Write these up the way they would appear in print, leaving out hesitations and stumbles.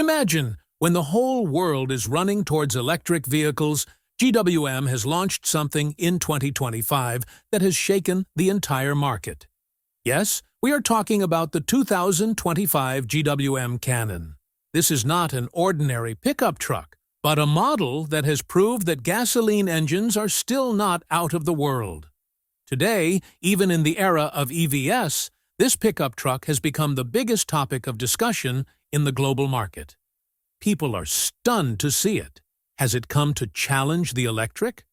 Imagine, when the whole world is running towards electric vehicles, GWM has launched something in 2025 that has shaken the entire market. Yes, we are talking about the 2025 GWM Cannon. This is not an ordinary pickup truck, but a model that has proved that gasoline engines are still not out of the world. Today, even in the era of EVs, this pickup truck has become the biggest topic of discussion in the global market. People are stunned to see it. Has it come to challenge the electric?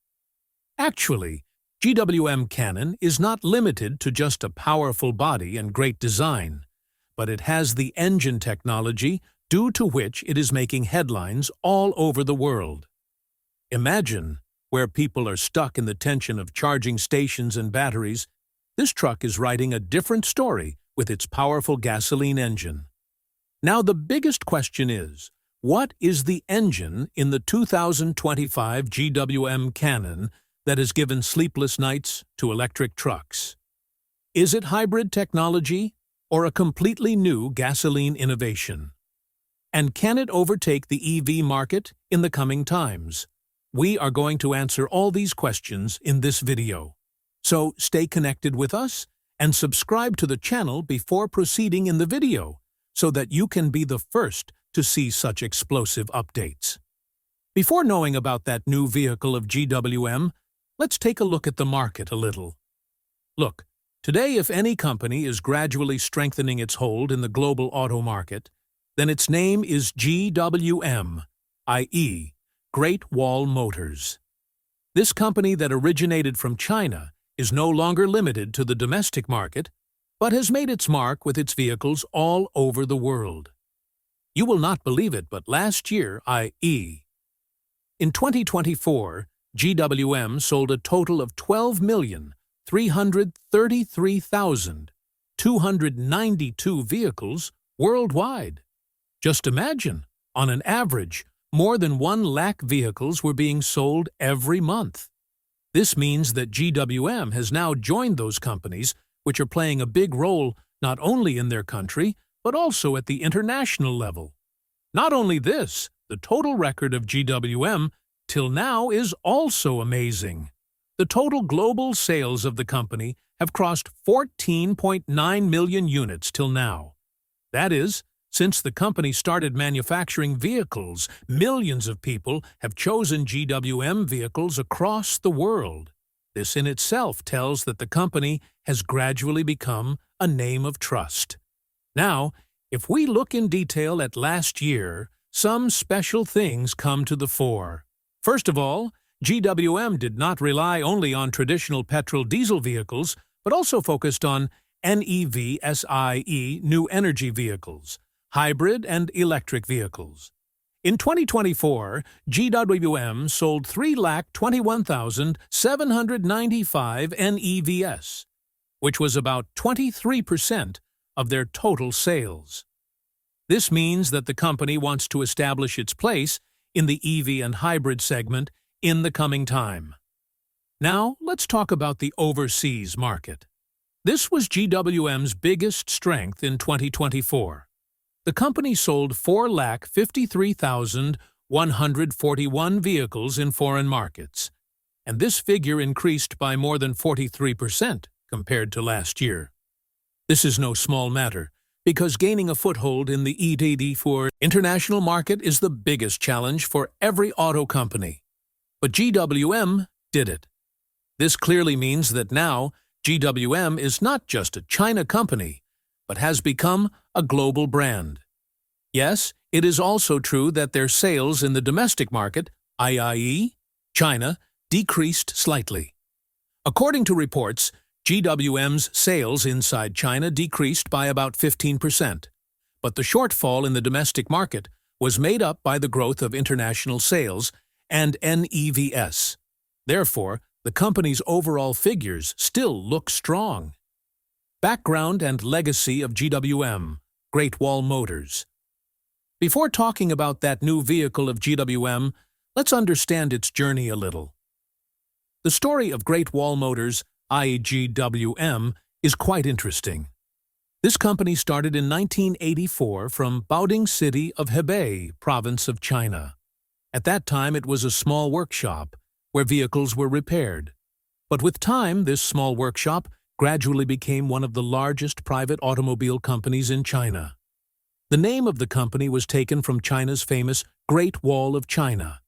Actually, GWM Cannon is not limited to just a powerful body and great design, but it has the engine technology due to which it is making headlines all over the world. Imagine, where people are stuck in the tension of charging stations and batteries, this truck is writing a different story with its powerful gasoline engine. Now the biggest question is, what is the engine in the 2025 GWM Cannon that has given sleepless nights to electric trucks? Is it hybrid technology or a completely new gasoline innovation? And can it overtake the EV market in the coming times? We are going to answer all these questions in this video. So stay connected with us and subscribe to the channel before proceeding in the video so that you can be the first to see such explosive updates. Before knowing about that new vehicle of GWM, let's take a look at the market a little. Look, today if any company is gradually strengthening its hold in the global auto market, then its name is GWM, i.e., Great Wall Motors. This company that originated from China is no longer limited to the domestic market, but has made its mark with its vehicles all over the world. You will not believe it, but last year, i.e., in 2024, GWM sold a total of 12,333,292 vehicles worldwide. Just imagine, on an average, more than 1 lakh vehicles were being sold every month. This means that GWM has now joined those companies which are playing a big role not only in their country, but also at the international level. Not only this, the total record of GWM till now is also amazing. The total global sales of the company have crossed 14.9 million units till now. That is, since the company started manufacturing vehicles, millions of people have chosen GWM vehicles across the world. This in itself tells that the company has gradually become a name of trust. Now, if we look in detail at last year, some special things come to the fore. First of all, GWM did not rely only on traditional petrol-diesel vehicles, but also focused on NEV/SIE, new energy vehicles, hybrid and electric vehicles. In 2024, GWM sold 321,795 NEVs, which was about 23% of their total sales. This means that the company wants to establish its place in the EV and hybrid segment in the coming time. Now, let's talk about the overseas market. This was GWM's biggest strength in 2024. The company sold 4,053,141 vehicles in foreign markets, and this figure increased by more than 43% compared to last year. This is no small matter, because gaining a foothold in the ED4 international market is the biggest challenge for every auto company. But GWM did it. This clearly means that now GWM is not just a China company, but has become a global brand. Yes, it is also true that their sales in the domestic market, i.e., China, decreased slightly. According to reports, GWM's sales inside China decreased by about 15%, but the shortfall in the domestic market was made up by the growth of international sales and NEVs. Therefore, the company's overall figures still look strong. Background and legacy of GWM, Great Wall Motors. Before talking about that new vehicle of GWM, let's understand its journey a little. The story of Great Wall Motors, GWM, is quite interesting. This company started in 1984 from Baoding City of Hebei, province of China. At that time, it was a small workshop where vehicles were repaired. But with time, this small workshop gradually became one of the largest private automobile companies in China. The name of the company was taken from China's famous Great Wall of China.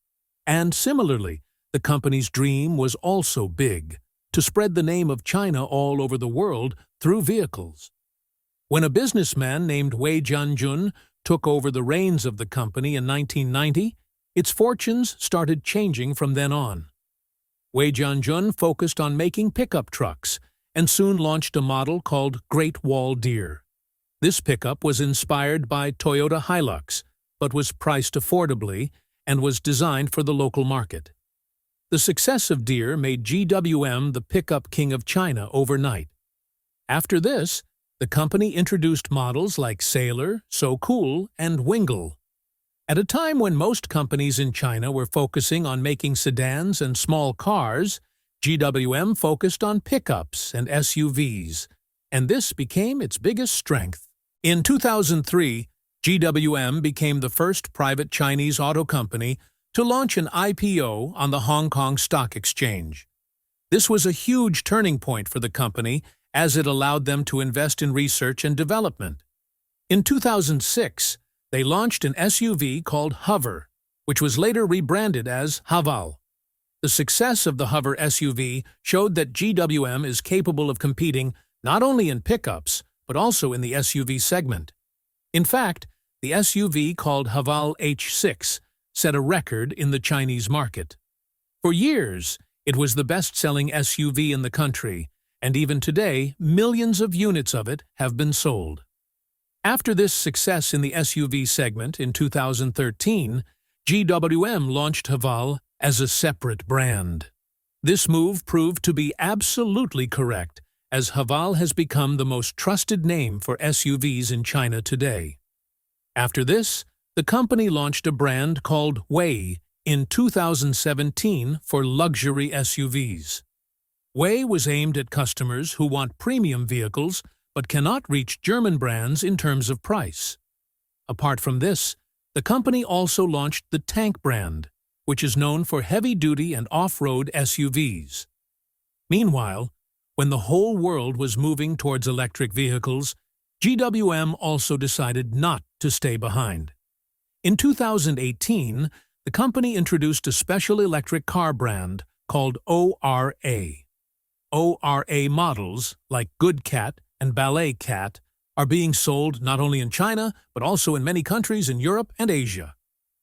And similarly, the company's dream was also big, to spread the name of China all over the world through vehicles. When a businessman named Wei Jianjun took over the reins of the company in 1990, its fortunes started changing from then on. Wei Jianjun focused on making pickup trucks and soon launched a model called Great Wall Deer. This pickup was inspired by Toyota Hilux, but was priced affordably and was designed for the local market. The success of Deer made GWM the pickup king of China overnight. After this, the company introduced models like Sailor, So Cool, and Wingle. At a time when most companies in China were focusing on making sedans and small cars, GWM focused on pickups and SUVs, and this became its biggest strength. In 2003, GWM became the first private Chinese auto company to launch an IPO on the Hong Kong Stock Exchange. This was a huge turning point for the company as it allowed them to invest in research and development. In 2006, they launched an SUV called Hover, which was later rebranded as Haval. The success of the Hover SUV showed that GWM is capable of competing not only in pickups, but also in the SUV segment. In fact, the SUV called Haval H6 set a record in the Chinese market. For years, it was the best-selling SUV in the country, and even today, millions of units of it have been sold. After this success in the SUV segment in 2013, GWM launched Haval as a separate brand. This move proved to be absolutely correct, as Haval has become the most trusted name for SUVs in China today. After this, the company launched a brand called Wei in 2017 for luxury SUVs. Wei was aimed at customers who want premium vehicles but cannot reach German brands in terms of price. Apart from this, the company also launched the Tank brand, which is known for heavy-duty and off-road SUVs. Meanwhile, when the whole world was moving towards electric vehicles, GWM also decided not to stay behind. In 2018, the company introduced a special electric car brand called ORA. ORA models, like Good Cat and Ballet Cat, are being sold not only in China, but also in many countries in Europe and Asia.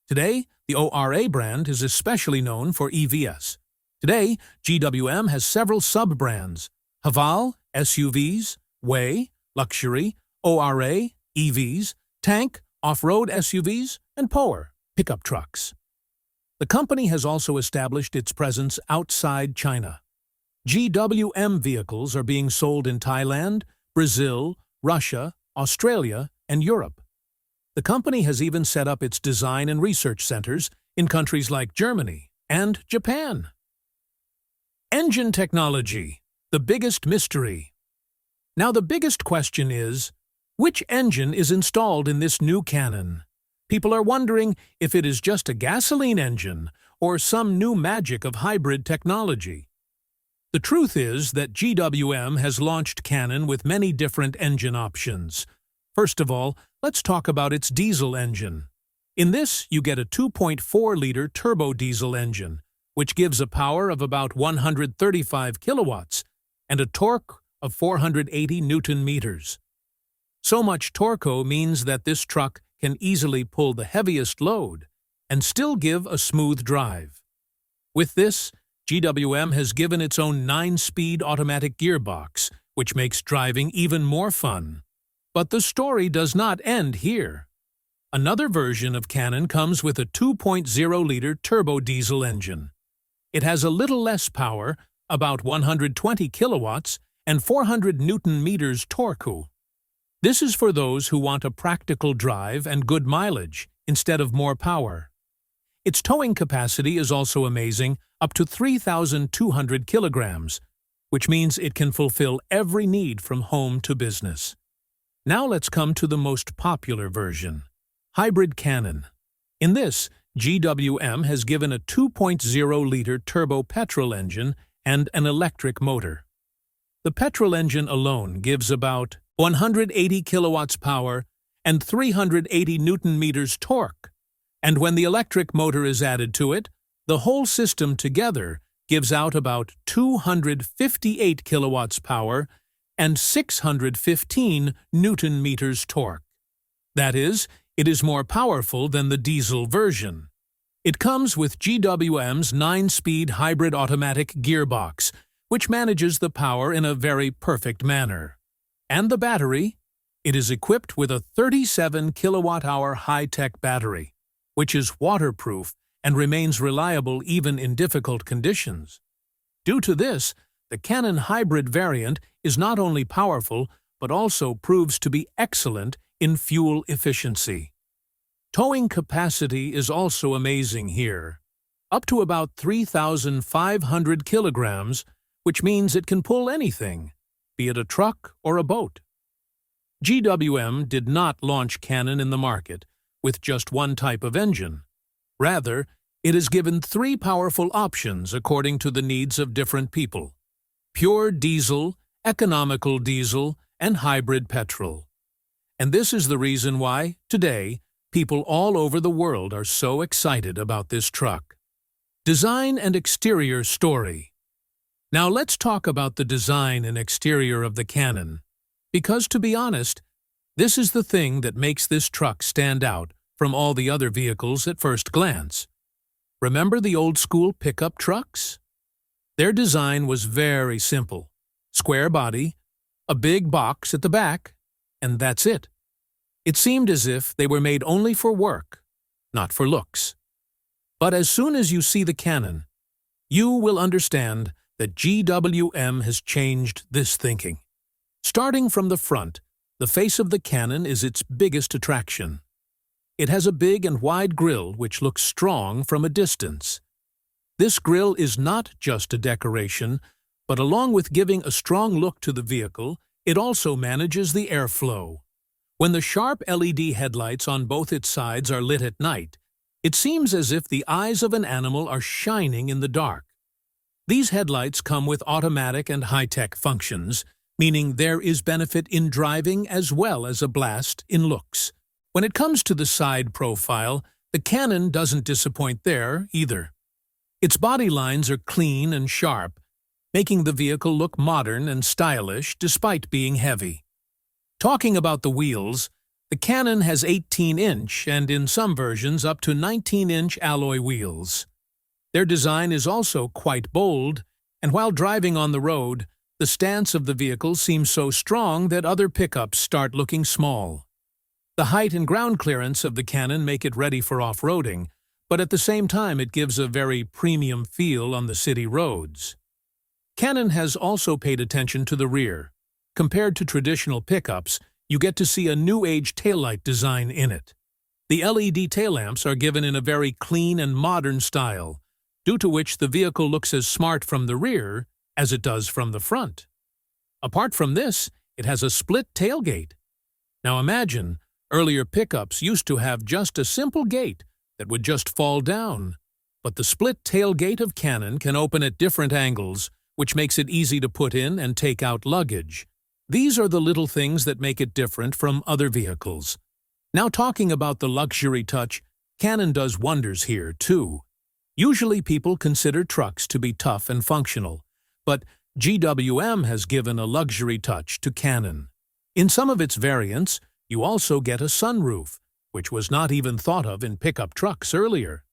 Today, the ORA brand is especially known for EVs. Today, GWM has several sub-brands: Haval, SUVs, Wei, luxury, ORA, EVs, Tank, off-road SUVs, and Power, pickup trucks. The company has also established its presence outside China. GWM vehicles are being sold in Thailand, Brazil, Russia, Australia, and Europe. The company has even set up its design and research centers in countries like Germany and Japan. Engine technology, the biggest mystery. Now the biggest question is, which engine is installed in this new Cannon? People are wondering if it is just a gasoline engine or some new magic of hybrid technology. The truth is that GWM has launched Cannon with many different engine options. First of all, let's talk about its diesel engine. In this, you get a 2.4-liter turbo diesel engine, which gives a power of about 135 kilowatts and a torque of 480 Newton-meters. So much torque means that this truck can easily pull the heaviest load and still give a smooth drive. With this, GWM has given its own 9-speed automatic gearbox, which makes driving even more fun. But the story does not end here. Another version of Cannon comes with a 2.0-liter turbo diesel engine. It has a little less power, about 120 kilowatts, and 400 Newton-meters torque. This is for those who want a practical drive and good mileage, instead of more power. Its towing capacity is also amazing, up to 3,200 kilograms, which means it can fulfill every need from home to business. Now let's come to the most popular version, Hybrid Cannon. In this, GWM has given a 2.0-liter turbo petrol engine and an electric motor. The petrol engine alone gives about 180 kilowatts power and 380 newton-meters torque, and when the electric motor is added to it, the whole system together gives out about 258 kilowatts power and 615 newton-meters torque. That is, it is more powerful than the diesel version. It comes with GWM's 9-speed hybrid automatic gearbox, which manages the power in a very perfect manner. And the battery? It is equipped with a 37 kilowatt-hour high-tech battery, which is waterproof and remains reliable even in difficult conditions. Due to this, the Cannon hybrid variant is not only powerful, but also proves to be excellent in fuel efficiency. Towing capacity is also amazing here, up to about 3,500 kilograms, which means it can pull anything, be it a truck or a boat. GWM did not launch Cannon in the market with just one type of engine. Rather, it is given 3 powerful options according to the needs of different people: pure diesel, economical diesel, and hybrid petrol. And this is the reason why, today, people all over the world are so excited about this truck. Design and exterior story. Now let's talk about the design and exterior of the Cannon, because to be honest, this is the thing that makes this truck stand out from all the other vehicles at first glance. Remember the old-school pickup trucks? Their design was very simple: square body, a big box at the back, and that's it. It seemed as if they were made only for work, not for looks. But as soon as you see the Cannon, you will understand that GWM has changed this thinking. Starting from the front, the face of the Cannon is its biggest attraction. It has a big and wide grille which looks strong from a distance. This grille is not just a decoration, but along with giving a strong look to the vehicle, it also manages the airflow. When the sharp LED headlights on both its sides are lit at night, it seems as if the eyes of an animal are shining in the dark. These headlights come with automatic and high-tech functions, meaning there is benefit in driving as well as a blast in looks. When it comes to the side profile, the Cannon doesn't disappoint there either. Its body lines are clean and sharp, making the vehicle look modern and stylish despite being heavy. Talking about the wheels, the Cannon has 18-inch and in some versions up to 19-inch alloy wheels. Their design is also quite bold, and while driving on the road, the stance of the vehicle seems so strong that other pickups start looking small. The height and ground clearance of the Cannon make it ready for off-roading, but at the same time it gives a very premium feel on the city roads. Cannon has also paid attention to the rear. Compared to traditional pickups, you get to see a new-age taillight design in it. The LED taillamps are given in a very clean and modern style, due to which the vehicle looks as smart from the rear as it does from the front. Apart from this, it has a split tailgate. Now imagine, earlier pickups used to have just a simple gate that would just fall down, but the split tailgate of Cannon can open at different angles, which makes it easy to put in and take out luggage. These are the little things that make it different from other vehicles. Now talking about the luxury touch, Cannon does wonders here too. Usually people consider trucks to be tough and functional, but GWM has given a luxury touch to Cannon. In some of its variants, you also get a sunroof, which was not even thought of in pickup trucks earlier.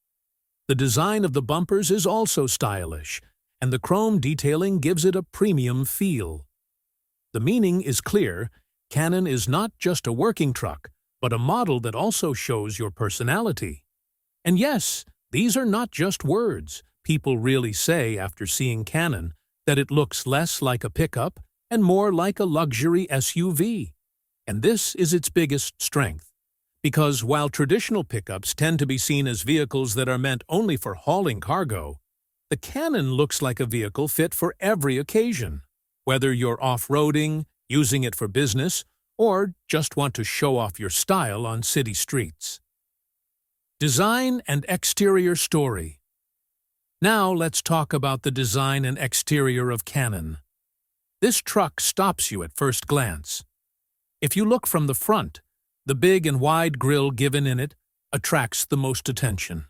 The design of the bumpers is also stylish, and the chrome detailing gives it a premium feel. The meaning is clear: Cannon is not just a working truck, but a model that also shows your personality. And yes, these are not just words. People really say after seeing Cannon that it looks less like a pickup and more like a luxury SUV. And this is its biggest strength. Because while traditional pickups tend to be seen as vehicles that are meant only for hauling cargo, the Cannon looks like a vehicle fit for every occasion. Whether you're off-roading, using it for business, or just want to show off your style on city streets. Design and exterior story. Now let's talk about the design and exterior of Cannon. This truck stops you at first glance. If you look from the front, the big and wide grille given in it attracts the most attention.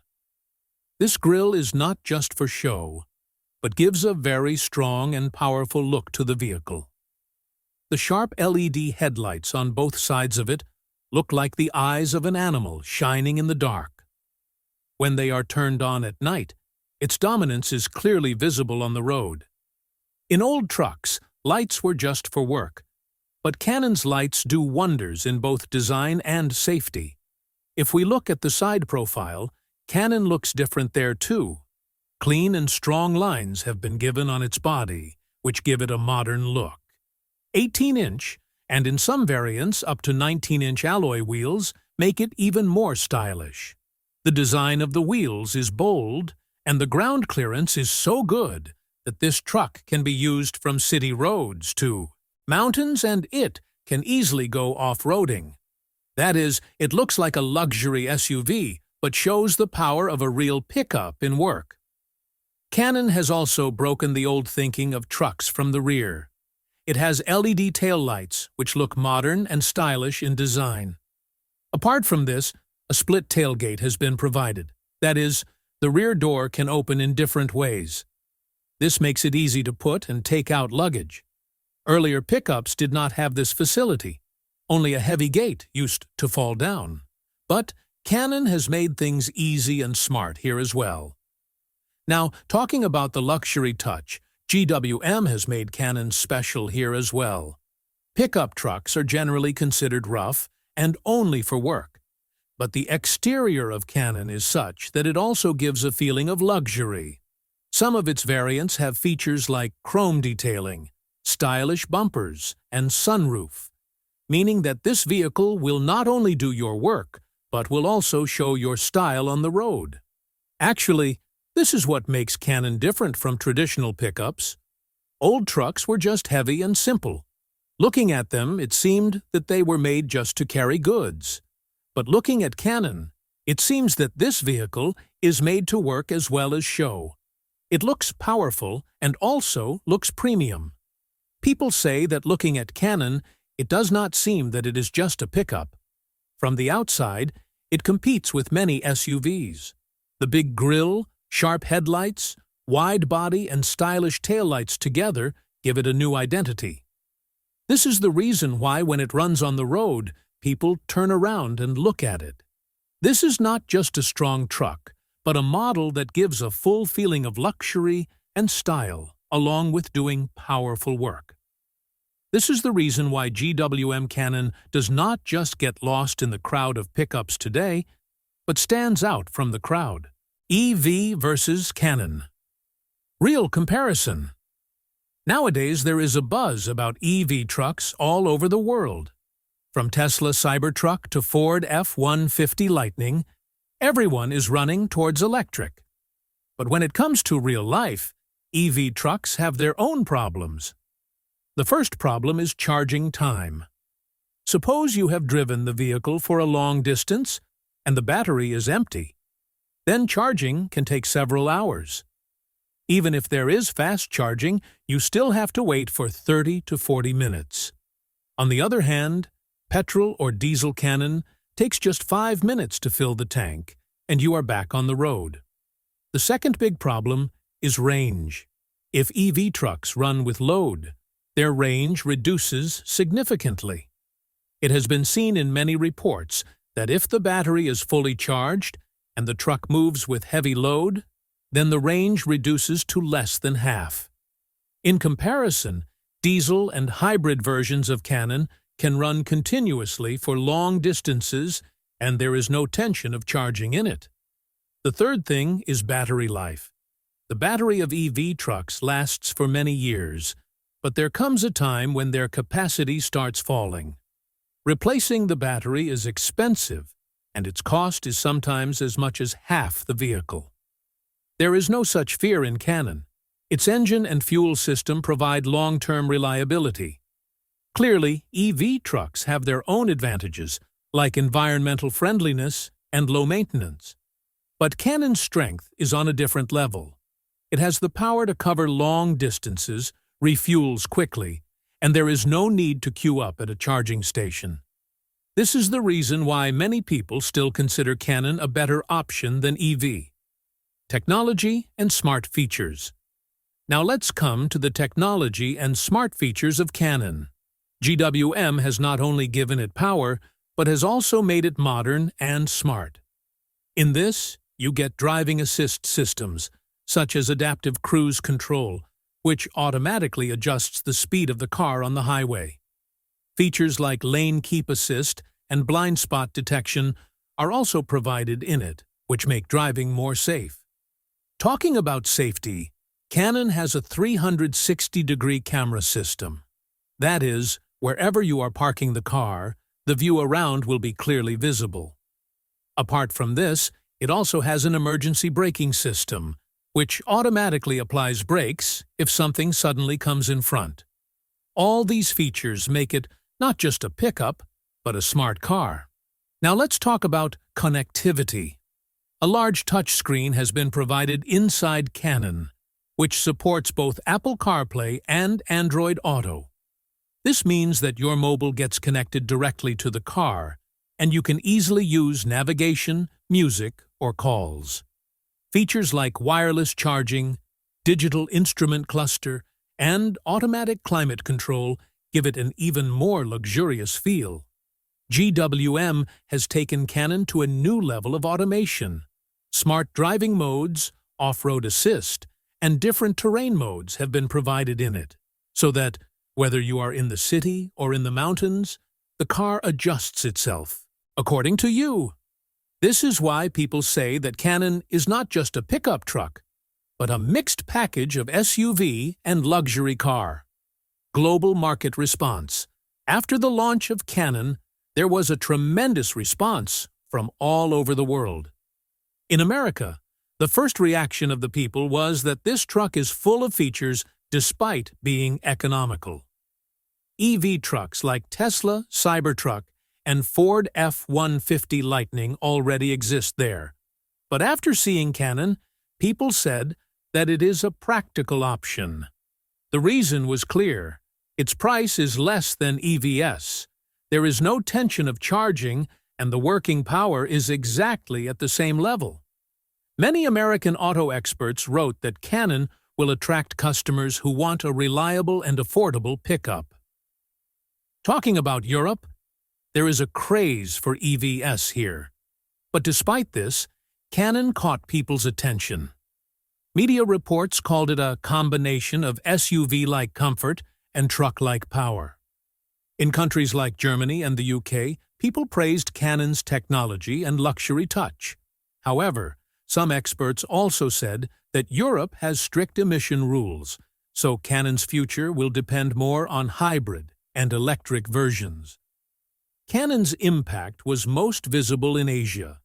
This grille is not just for show, but gives a very strong and powerful look to the vehicle. The sharp LED headlights on both sides of it look like the eyes of an animal shining in the dark. When they are turned on at night, its dominance is clearly visible on the road. In old trucks, lights were just for work, but Cannon's lights do wonders in both design and safety. If we look at the side profile, Cannon looks different there too. Clean and strong lines have been given on its body, which give it a modern look. 18-inch, and in some variants up to 19-inch alloy wheels, make it even more stylish. The design of the wheels is bold, and the ground clearance is so good that this truck can be used from city roads to mountains, and it can easily go off-roading. That is, it looks like a luxury SUV, but shows the power of a real pickup in work. Cannon has also broken the old thinking of trucks from the rear. It has LED taillights, which look modern and stylish in design. Apart from this, a split tailgate has been provided. That is, the rear door can open in different ways. This makes it easy to put and take out luggage. Earlier pickups did not have this facility. Only a heavy gate used to fall down. But Cannon has made things easy and smart here as well. Now, talking about the luxury touch, GWM has made Cannon special here as well. Pickup trucks are generally considered rough and only for work. But the exterior of Cannon is such that it also gives a feeling of luxury. Some of its variants have features like chrome detailing, stylish bumpers, and sunroof, meaning that this vehicle will not only do your work, but will also show your style on the road. Actually, this is what makes Cannon different from traditional pickups. Old trucks were just heavy and simple. Looking at them, it seemed that they were made just to carry goods. But looking at Cannon, it seems that this vehicle is made to work as well as show. It looks powerful and also looks premium. People say that looking at Cannon, it does not seem that it is just a pickup. From the outside, it competes with many SUVs. The big grille, sharp headlights, wide body, and stylish taillights together give it a new identity. This is the reason why when it runs on the road, people turn around and look at it. This is not just a strong truck, but a model that gives a full feeling of luxury and style, along with doing powerful work. This is the reason why GWM Cannon does not just get lost in the crowd of pickups today, but stands out from the crowd. EV versus Cannon. Real comparison. Nowadays, there is a buzz about EV trucks all over the world. From Tesla Cybertruck to Ford F-150 Lightning, everyone is running towards electric. But when it comes to real life, EV trucks have their own problems. The first problem is charging time. Suppose you have driven the vehicle for a long distance and the battery is empty. Then charging can take several hours. Even if there is fast charging, you still have to wait for 30 to 40 minutes. On the other hand, petrol or diesel Cannon takes just 5 minutes to fill the tank, and you are back on the road. The second big problem is range. If EV trucks run with load, their range reduces significantly. It has been seen in many reports that if the battery is fully charged and the truck moves with heavy load, then the range reduces to less than half. In comparison, diesel and hybrid versions of Cannon can run continuously for long distances, and there is no tension of charging in it. The third thing is battery life. The battery of EV trucks lasts for many years, but there comes a time when their capacity starts falling. Replacing the battery is expensive, and its cost is sometimes as much as half the vehicle. There is no such fear in Cannon. Its engine and fuel system provide long-term reliability. Clearly, EV trucks have their own advantages, like environmental friendliness and low maintenance. But Cannon's strength is on a different level. It has the power to cover long distances, refuels quickly, and there is no need to queue up at a charging station. This is the reason why many people still consider Cannon a better option than EV. Technology and smart features. Now let's come to the technology and smart features of Cannon. GWM has not only given it power, but has also made it modern and smart. In this, you get driving assist systems, such as adaptive cruise control, which automatically adjusts the speed of the car on the highway. Features like lane keep assist and blind spot detection are also provided in it, which make driving more safe. Talking about safety, Cannon has a 360-degree camera system. That is, wherever you are parking the car, the view around will be clearly visible. Apart from this, it also has an emergency braking system, which automatically applies brakes if something suddenly comes in front. All these features make it not just a pickup, but a smart car. Now let's talk about connectivity. A large touchscreen has been provided inside Cannon, which supports both Apple CarPlay and Android Auto. This means that your mobile gets connected directly to the car, and you can easily use navigation, music, or calls. Features like wireless charging, digital instrument cluster, and automatic climate control give it an even more luxurious feel. GWM has taken Cannon to a new level of automation. Smart driving modes, off-road assist, and different terrain modes have been provided in it, so that, whether you are in the city or in the mountains, the car adjusts itself, according to you. This is why people say that Cannon is not just a pickup truck, but a mixed package of SUV and luxury car. Global market response. After the launch of Cannon, there was a tremendous response from all over the world. In America, the first reaction of the people was that this truck is full of features despite being economical. EV trucks like Tesla Cybertruck and Ford F-150 Lightning already exist there. But after seeing Cannon, people said that it is a practical option. The reason was clear. Its price is less than EVs. There is no tension of charging, and the working power is exactly at the same level. Many American auto experts wrote that Cannon will attract customers who want a reliable and affordable pickup. Talking about Europe, there is a craze for EVs here. But despite this, Cannon caught people's attention. Media reports called it a combination of SUV-like comfort and truck-like power. In countries like Germany and the UK, people praised Cannon's technology and luxury touch. However, some experts also said that Europe has strict emission rules, so Cannon's future will depend more on hybrid and electric versions. Cannon's impact was most visible in Asia.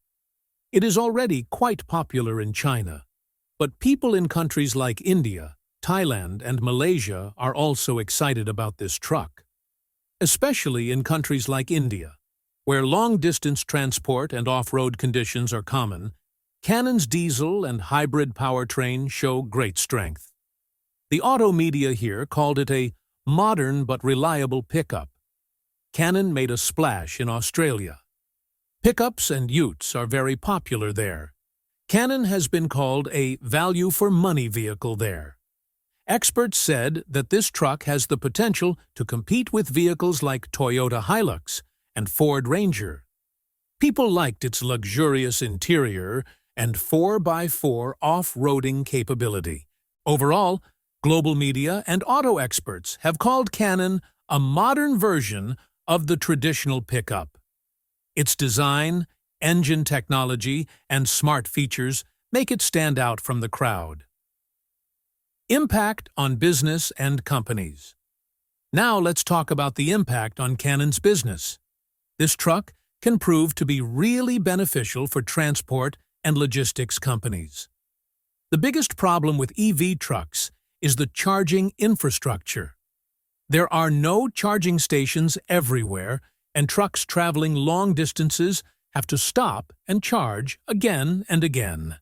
It is already quite popular in China, but people in countries like India, Thailand, and Malaysia are also excited about this truck. Especially in countries like India, where long-distance transport and off-road conditions are common, Cannon's diesel and hybrid powertrain show great strength. The auto media here called it a modern but reliable pickup. Cannon made a splash in Australia. Pickups and utes are very popular there. Cannon has been called a value-for-money vehicle there. Experts said that this truck has the potential to compete with vehicles like Toyota Hilux and Ford Ranger. People liked its luxurious interior and 4x4 off-roading capability. Overall, global media and auto experts have called Cannon a modern version of the traditional pickup. Its design, engine technology, and smart features make it stand out from the crowd. Impact on business and companies. Now let's talk about the impact on Cannon's business. This truck can prove to be really beneficial for transport and logistics companies. The biggest problem with EV trucks is the charging infrastructure. There are no charging stations everywhere, and trucks traveling long distances have to stop and charge again and again.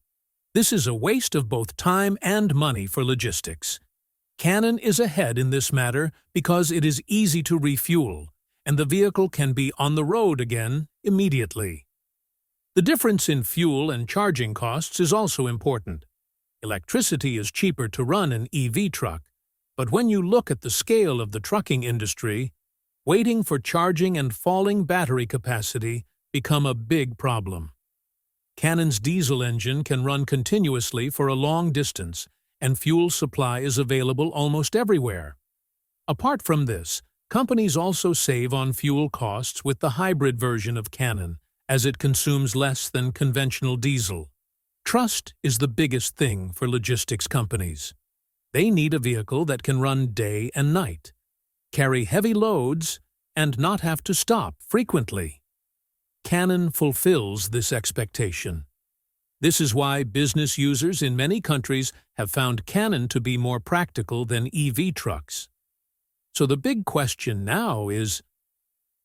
This is a waste of both time and money for logistics. Cannon is ahead in this matter because it is easy to refuel, and the vehicle can be on the road again immediately. The difference in fuel and charging costs is also important. Electricity is cheaper to run an EV truck, but when you look at the scale of the trucking industry, waiting for charging and falling battery capacity become a big problem. Cannon's diesel engine can run continuously for a long distance, and fuel supply is available almost everywhere. Apart from this, companies also save on fuel costs with the hybrid version of Cannon, as it consumes less than conventional diesel. Trust is the biggest thing for logistics companies. They need a vehicle that can run day and night, carry heavy loads, and not have to stop frequently. Cannon fulfills this expectation. This is why business users in many countries have found Cannon to be more practical than EV trucks. So the big question now is,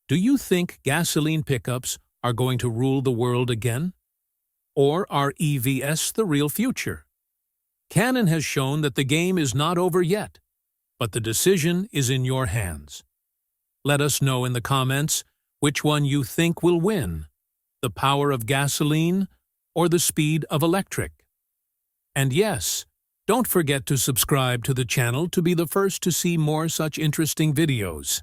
do you think gasoline pickups are going to rule the world again? Or are EVs the real future? Cannon has shown that the game is not over yet, but the decision is in your hands. Let us know in the comments which one you think will win, the power of gasoline or the speed of electric. And yes, don't forget to subscribe to the channel to be the first to see more such interesting videos.